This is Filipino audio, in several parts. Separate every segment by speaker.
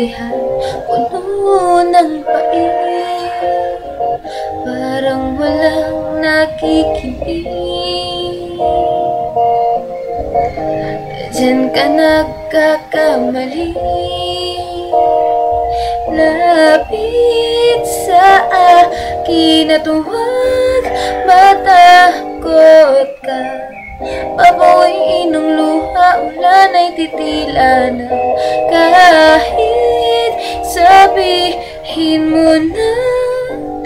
Speaker 1: maintindihan, puno ng pait, parang walang nakikinig. Diyan ka nagkakamali, lapit sa akin at huwag matakot ka. Papawiin ng luha, ulan ay titila na. Kahit sabihin mo na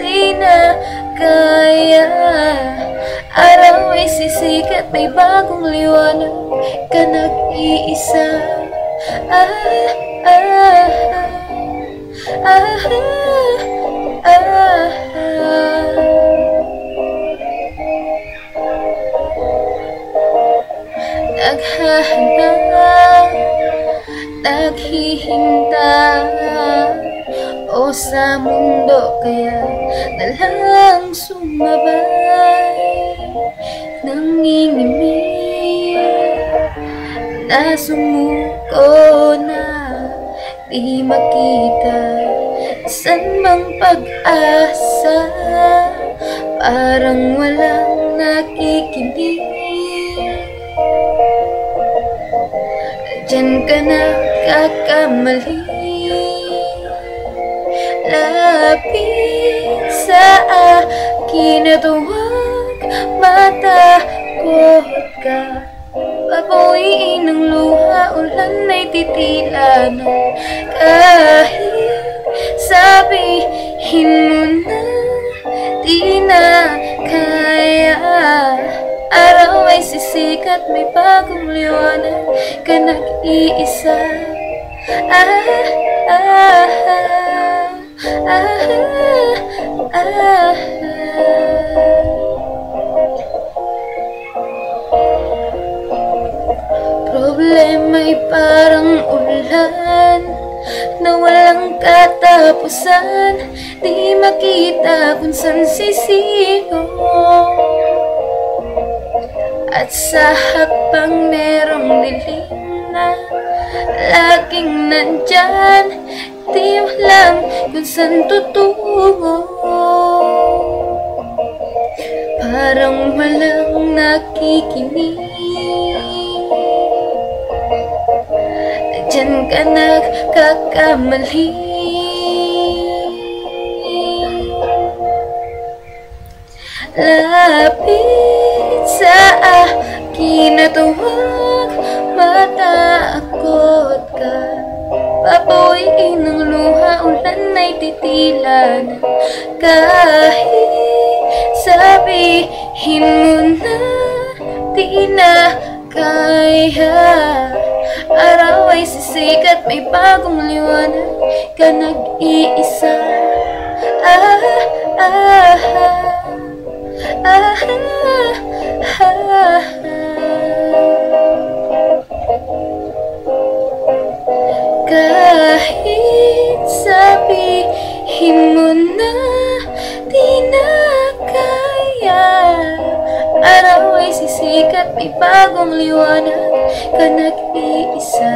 Speaker 1: di na kaya, araw ay sisikat, may bagong liwanag ka nag-iisa. Naghahanap, naghihintay, o sa mundo kaya nalang sumabay. Nangingimik na sumuko na, di makita san mang pag-asa, parang walang nakikinig. Diyan ka nagkakamali, lapit sa akin at huwag matakot ka. Papawiin ng luha, ulan ay titila na. Kahit sabihin mo na di na kaya, araw ay sisikat, may bagong liwanag ka nag-iisa. Problema'y parang ulan na walang katapusan, di makita kung saan sisilong. At sa hakbang merong dilim na laging nandyan, di alam kung saan tutungo. Parang walang nakikinig, diyan ka nagkakamali. Lapit sa akin at huwag matakot ka. Papawiin ng luha, ulan ay titila na. Kahit sabihin mo na di na kaya, araw ay sisikat, may bagong liwanag ka nag-iisa. Kahit sabihin mo na di na kaya, araw ay sisikat, may bagong liwanag ka nag-iisa.